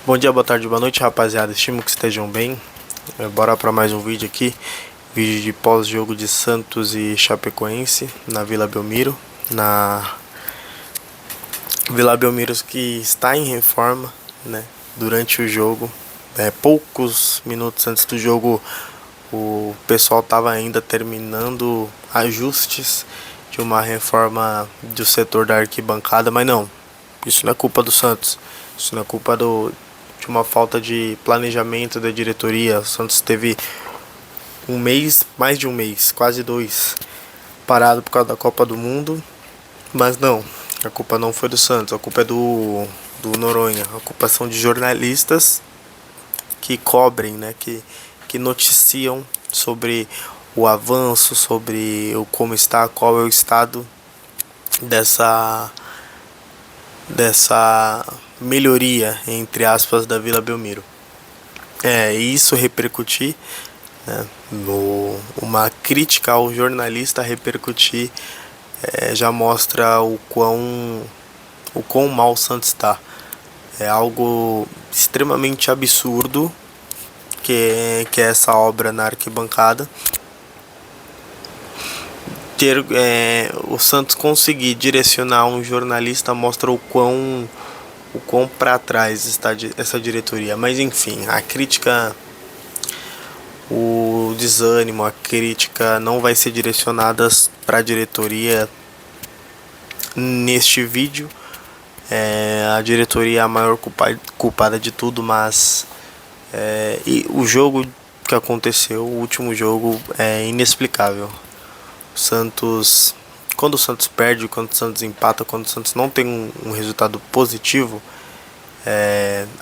Bom dia, boa tarde, boa noite, rapaziada. Estimo que estejam bem. Bora para mais um vídeo aqui. Vídeo de pós-jogo de Santos e Chapecoense na Vila Belmiro. Na Vila Belmiro que está em reforma, né? Durante o jogo, poucos minutos antes do jogo, o pessoal estava ainda terminando ajustes de uma reforma do setor da arquibancada, mas não. Isso não é culpa do Santos. Isso não é culpa de uma falta de planejamento da diretoria. O Santos teve um mês, mais de um mês, quase dois, parado por causa da Copa do Mundo. Mas não, a culpa não foi do Santos, a culpa é do Noronha. A culpa são de jornalistas que cobrem, né, que noticiam sobre o avanço, sobre o como está, qual é o estado dessa melhoria, entre aspas, da Vila Belmiro. Isso repercutir, né, uma crítica ao jornalista repercutir, já mostra o quão mal o Santos está. É algo extremamente absurdo que é essa obra na arquibancada. O Santos conseguir direcionar um jornalista mostra o quão para trás está essa diretoria. Mas enfim, a crítica, o desânimo, a crítica não vai ser direcionada para a diretoria neste vídeo. A diretoria é a maior culpada de tudo, mas e o jogo que aconteceu, o último jogo, é inexplicável. O Santos, quando o Santos perde, quando o Santos empata, quando o Santos não tem um resultado positivo,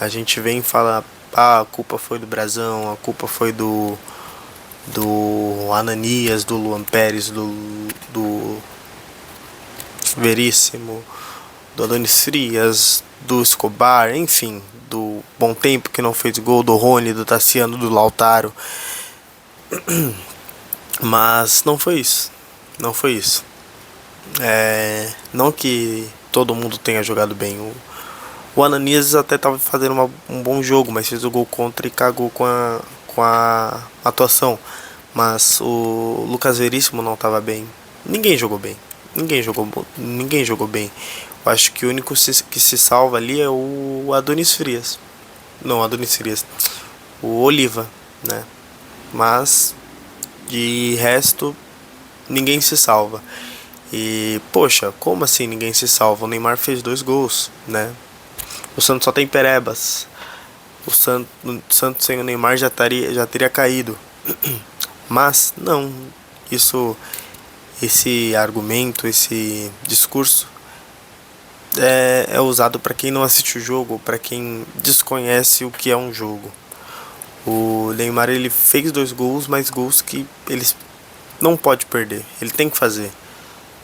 a gente vem e fala: a culpa foi do Brazão, a culpa foi do Ananias, do Luan Pérez, do Veríssimo, do Adonis Frias, do Escobar, enfim, do Bom Tempo que não fez gol, do Rony, do Tassiano, do Lautaro. Mas não foi isso. Não foi isso. Não que todo mundo tenha jogado bem. O Ananias até estava fazendo um bom jogo, mas fez o gol contra e cagou com a atuação. Mas o Lucas Veríssimo não estava bem. Ninguém jogou bem. Ninguém jogou bem. Eu acho que o único que se salva ali é o Adonis Frias. Não, Adonis Frias. O Oliva, né? Mas de resto, ninguém se salva. E, poxa, como assim ninguém se salva? O Neymar fez 2 gols, né? O Santos só tem perebas. O Santos sem o Neymar já teria caído. Mas, não. Esse argumento, esse discurso é usado para quem não assiste o jogo, para quem desconhece o que é um jogo. O Neymar, ele fez 2 gols, mas gols que ele não pode perder, ele tem que fazer.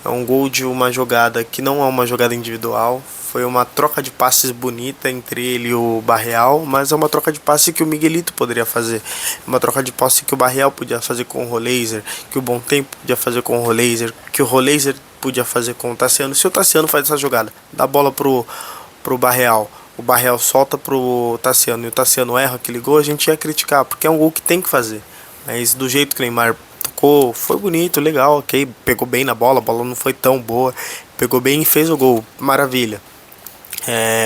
É um gol de uma jogada que não é uma jogada individual, foi uma troca de passes bonita entre ele e o Barreal, mas é uma troca de passe que o Miguelito poderia fazer, uma troca de passe que o Barreal podia fazer com o Roleiser, que o Bom Tempo podia fazer com o Roleiser, que o Roleiser podia fazer com o Tassiano. Se o Tassiano faz essa jogada, dá a bola pro Barreal, o Barreal solta pro Tassiano e o Tassiano erra aquele gol, a gente ia criticar, porque é um gol que tem que fazer. Mas do jeito que o Neymar tocou, foi bonito, legal, ok, pegou bem na bola, a bola não foi tão boa, pegou bem e fez o gol, maravilha.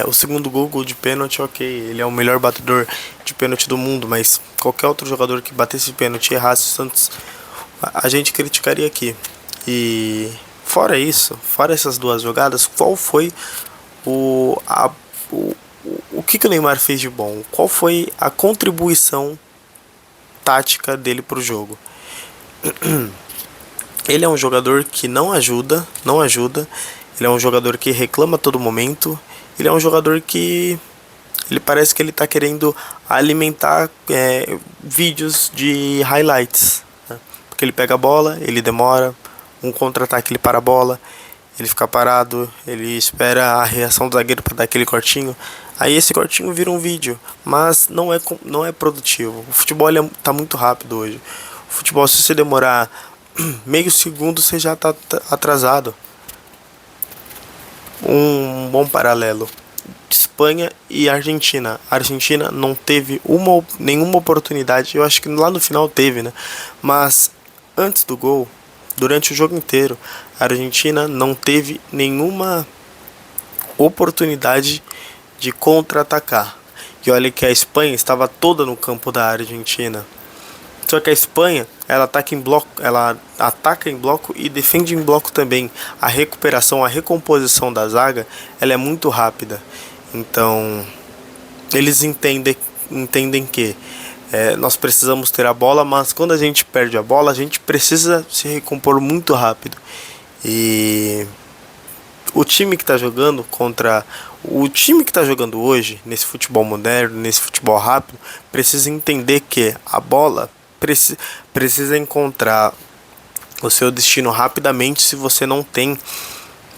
O segundo gol de pênalti, ok, ele é o melhor batedor de pênalti do mundo, mas qualquer outro jogador que batesse pênalti e errasse o Santos, a gente criticaria aqui. E fora isso, fora essas 2 jogadas, qual foi o que o Neymar fez de bom? Qual foi a contribuição tática dele pro jogo? Ele é um jogador que não ajuda. Ele é um jogador que reclama a todo momento. Ele é um jogador que ele parece que ele tá querendo alimentar vídeos de highlights, né? Porque ele pega a bola, ele demora, um contra-ataque ele para a bola, ele fica parado, ele espera a reação do zagueiro para dar aquele cortinho. Aí esse cortinho vira um vídeo, mas não é produtivo. O futebol tá muito rápido hoje. O futebol, se você demorar meio segundo, você já tá atrasado. Um bom paralelo: Espanha e Argentina. A Argentina não teve nenhuma oportunidade. Eu acho que lá no final teve, né? Mas antes do gol, durante o jogo inteiro, a Argentina não teve nenhuma oportunidade de contra-atacar. E olha que a Espanha estava toda no campo da Argentina. Só que a Espanha, ela ataca em bloco e defende em bloco também. A recuperação, a recomposição da zaga, ela é muito rápida. Então, eles entendem que nós precisamos ter a bola, mas quando a gente perde a bola, a gente precisa se recompor muito rápido. E o time que está jogando hoje, nesse futebol moderno, nesse futebol rápido, precisa entender que a bola precisa encontrar o seu destino rapidamente se você não tem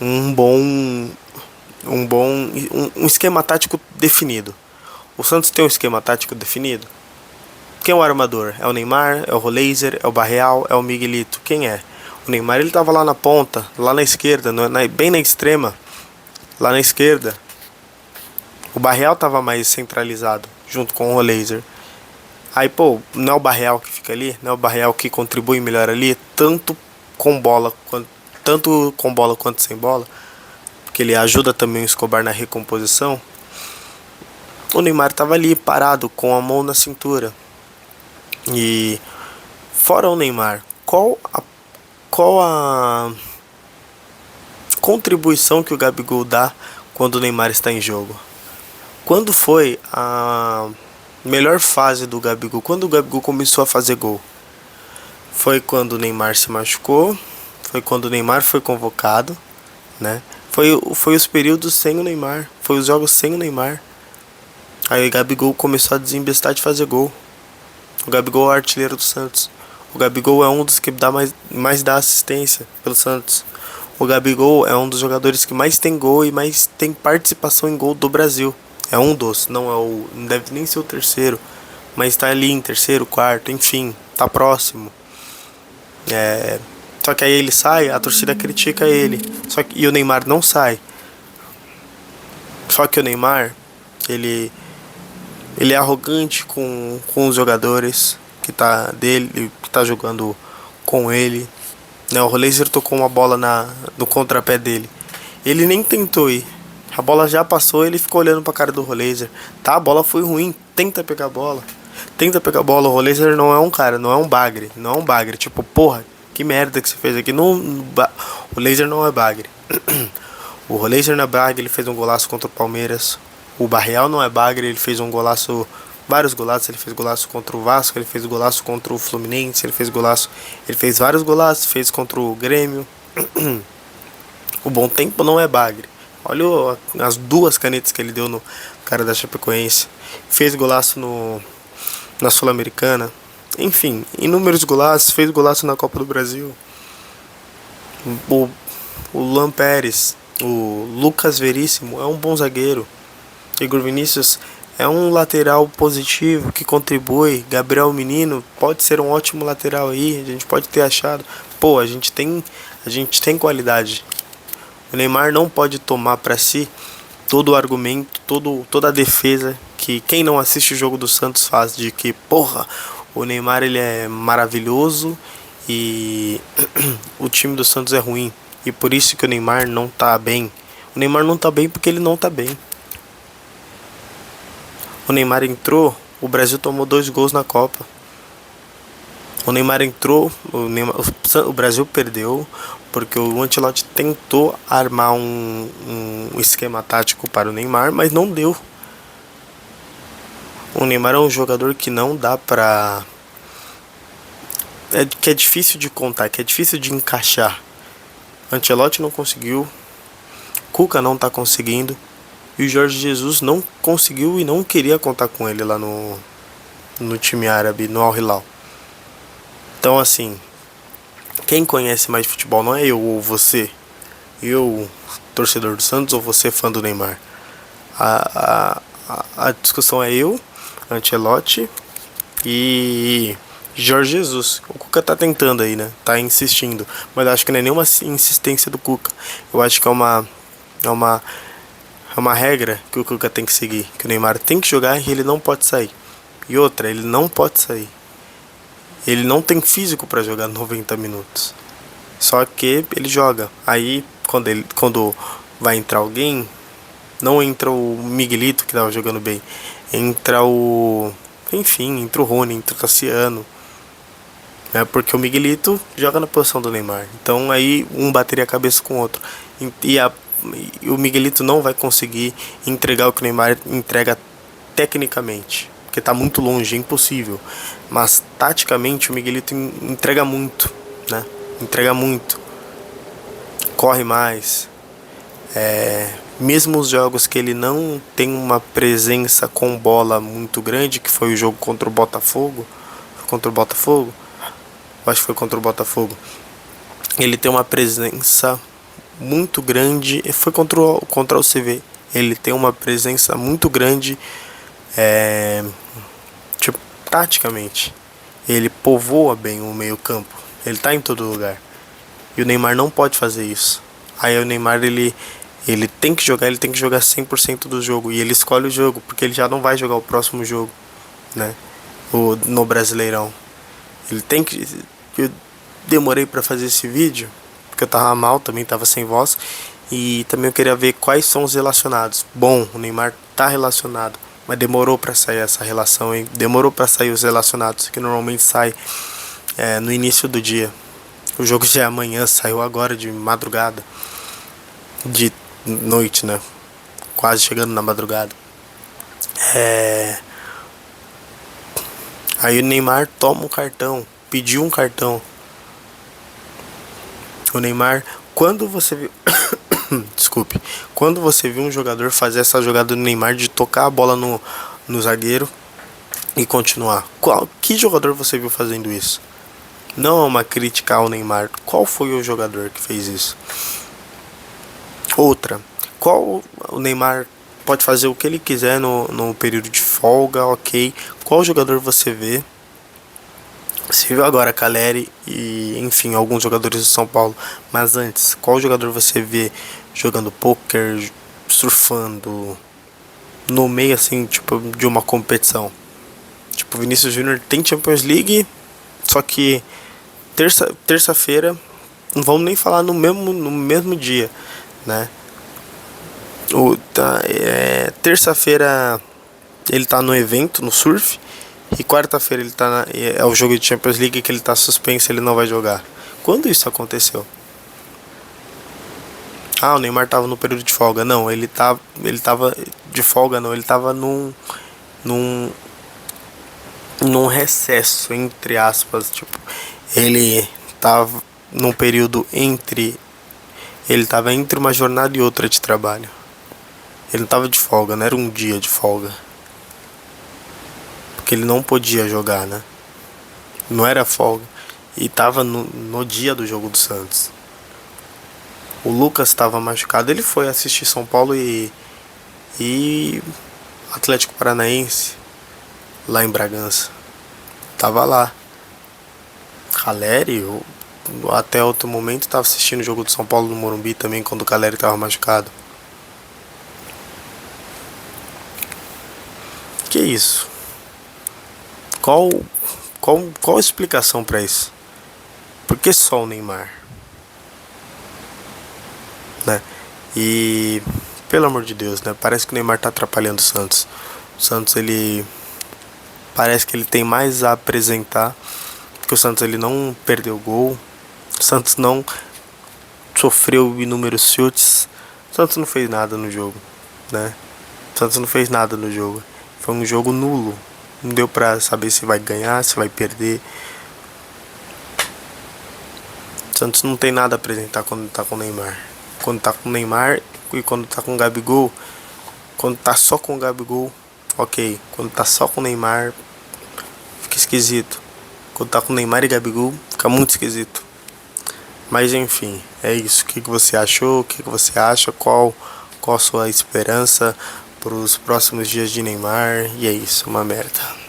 um esquema tático definido. O Santos tem um esquema tático definido? Quem é o armador? É o Neymar? É o Roleiser? É o Barreal? É o Miguelito? Quem é? O Neymar, ele estava lá na ponta, lá na esquerda, bem na extrema, lá na esquerda. O Barreal estava mais centralizado, junto com o Roleiser. Aí, não é o Barreal que fica ali, não é o Barreal que contribui melhor ali, tanto com bola quanto sem bola, porque ele ajuda também o Escobar na recomposição. O Neymar estava ali parado, com a mão na cintura. E fora o Neymar, qual a contribuição que o Gabigol dá quando o Neymar está em jogo? Quando foi a melhor fase do Gabigol? Quando o Gabigol começou a fazer gol? Foi quando o Neymar se machucou, foi quando o Neymar foi convocado, né? Foi os períodos sem o Neymar, foi os jogos sem o Neymar. Aí o Gabigol começou a desembestar de fazer gol. O Gabigol é o artilheiro do Santos. O Gabigol é um dos que mais dá assistência pelo Santos. O Gabigol é um dos jogadores que mais tem gol e mais tem participação em gol do Brasil. É um dos, não deve nem ser o terceiro, mas tá ali em terceiro, quarto, enfim, tá próximo. Só que aí ele sai, a torcida critica ele. E o Neymar não sai. Só que o Neymar, ele é arrogante com os jogadores que tá jogando com ele. O Roleiser tocou uma bola no contrapé dele. Ele nem tentou ir. A bola já passou, ele ficou olhando pra cara do Roleiser. Tá, a bola foi ruim, tenta pegar a bola. O Roleiser não é um cara, não é um bagre. Tipo, porra, que merda que você fez aqui. O Roleiser não é bagre. O Roleiser não é bagre, ele fez um golaço contra o Palmeiras. O Barreal não é bagre, ele fez vários golaços. Ele fez golaço contra o Vasco, ele fez golaço contra o Fluminense, ele fez vários golaços, fez contra o Grêmio. O Bom Tempo não é bagre. Olha as duas canetas que ele deu no cara da Chapecoense. Fez golaço na Sul-Americana. Enfim, inúmeros golaços. Fez golaço na Copa do Brasil. O Luan Pérez, o Lucas Veríssimo é um bom zagueiro. Igor Vinícius é um lateral positivo que contribui. Gabriel Menino pode ser um ótimo lateral aí. A gente pode ter achado. A gente tem qualidade. O Neymar não pode tomar para si todo o argumento, toda a defesa que quem não assiste o jogo do Santos faz de que, o Neymar ele é maravilhoso e o time do Santos é ruim. E por isso que o Neymar não tá bem. O Neymar não tá bem porque ele não tá bem. O Neymar entrou, o Brasil tomou 2 gols na Copa. O Neymar entrou, o Brasil perdeu porque o Ancelotti tentou armar um esquema tático para o Neymar, mas não deu. O Neymar é um jogador que não dá pra... que é difícil de contar, que é difícil de encaixar. Ancelotti não conseguiu, Cuca não tá conseguindo, e o Jorge Jesus não conseguiu e não queria contar com ele lá no time árabe, no Al Hilal. Então, assim, quem conhece mais de futebol não é eu ou você, eu, torcedor do Santos, ou você, fã do Neymar. A discussão é eu, Ancelotti e Jorge Jesus. O Cuca tá tentando aí, né? Tá insistindo, mas acho que não é nenhuma insistência do Cuca. Eu acho que é uma É uma regra que o Cuca tem que seguir, que o Neymar tem que jogar e ele não pode sair. E outra, ele não pode sair. Ele não tem físico para jogar 90 minutos. Só que ele joga. Aí quando vai entrar alguém, não entra o Miguelito que tava jogando bem. Entra o, enfim, entra o Rony, entra o Tassiano. Porque o Miguelito joga na posição do Neymar. Então aí um bateria a cabeça com o outro. E o Miguelito não vai conseguir entregar o que o Neymar entrega tecnicamente, porque tá muito longe, é impossível. Mas taticamente o Miguelito entrega muito, né? Entrega muito. Corre mais. Mesmo os jogos que ele não tem uma presença com bola muito grande, que foi o jogo contra o Botafogo. Contra o Botafogo? Acho que foi contra o Botafogo. Ele tem uma presença muito grande. Foi contra o CV. Ele tem uma presença muito grande, tipo, taticamente. Ele povoa bem o meio campo. Ele tá em todo lugar. E o Neymar não pode fazer isso. Aí o Neymar, ele tem que jogar 100% do jogo. E ele escolhe o jogo, porque ele já não vai jogar o próximo jogo, né? No Brasileirão. Ele tem que... Eu demorei pra fazer esse vídeo, porque eu tava mal, também tava sem voz. E também eu queria ver quais são os relacionados. Bom, o Neymar tá relacionado, mas demorou pra sair essa relação, hein? Demorou pra sair os relacionados, que normalmente sai no início do dia. O jogo já é amanhã, saiu agora de madrugada. De noite, né? Quase chegando na madrugada. Aí o Neymar toma um cartão, pediu um cartão. O Neymar, quando você viu... Desculpe. Quando você viu um jogador fazer essa jogada do Neymar de tocar a bola no zagueiro e continuar? Que jogador você viu fazendo isso? Não é uma crítica ao Neymar. Qual foi o jogador que fez isso? Outra. O Neymar pode fazer o que ele quiser no período de folga, ok. Qual jogador você vê? Você viu agora Caleri e, enfim, alguns jogadores do São Paulo. Mas antes, qual jogador você vê jogando poker, surfando, no meio, assim, tipo, de uma competição? Tipo, Vinícius Júnior tem Champions League, só que terça-feira, não vamos nem falar no mesmo dia, né? Terça-feira ele tá no evento, no surf. E quarta-feira ele tá é o jogo de Champions League que ele tá suspenso, ele não vai jogar. Quando isso aconteceu? O Neymar tava no período de folga. Não, ele tava de folga, não, ele tava num recesso, entre aspas, tipo, ele tava num período ele tava entre uma jornada e outra de trabalho. Ele não tava de folga, não era um dia de folga. Porque ele não podia jogar, né? Não era folga. E tava no dia do jogo do Santos. O Lucas estava machucado. Ele foi assistir São Paulo e Atlético Paranaense, lá em Bragança. Tava lá. Caleri, até outro momento, estava assistindo o jogo do São Paulo no Morumbi também, quando o Caleri estava machucado. Que isso? Qual a explicação para isso? Por que só o Neymar? Né? E pelo amor de Deus, né? Parece que o Neymar tá atrapalhando o Santos. O Santos, ele parece que ele tem mais a apresentar, porque o Santos ele não perdeu gol. O Santos não sofreu inúmeros chutes. O Santos não fez nada no jogo, né? O Santos não fez nada no jogo. Foi um jogo nulo. Não deu pra saber se vai ganhar, se vai perder. O Santos não tem nada a apresentar quando tá com o Neymar. Quando tá com o Neymar e quando tá com o Gabigol. Quando tá só com o Gabigol, ok. Quando tá só com o Neymar, fica esquisito. Quando tá com o Neymar e Gabigol, fica muito esquisito. Mas enfim, é isso. O que você achou? O que você acha? Qual a sua esperança para os próximos dias de Neymar? E é isso, uma merda.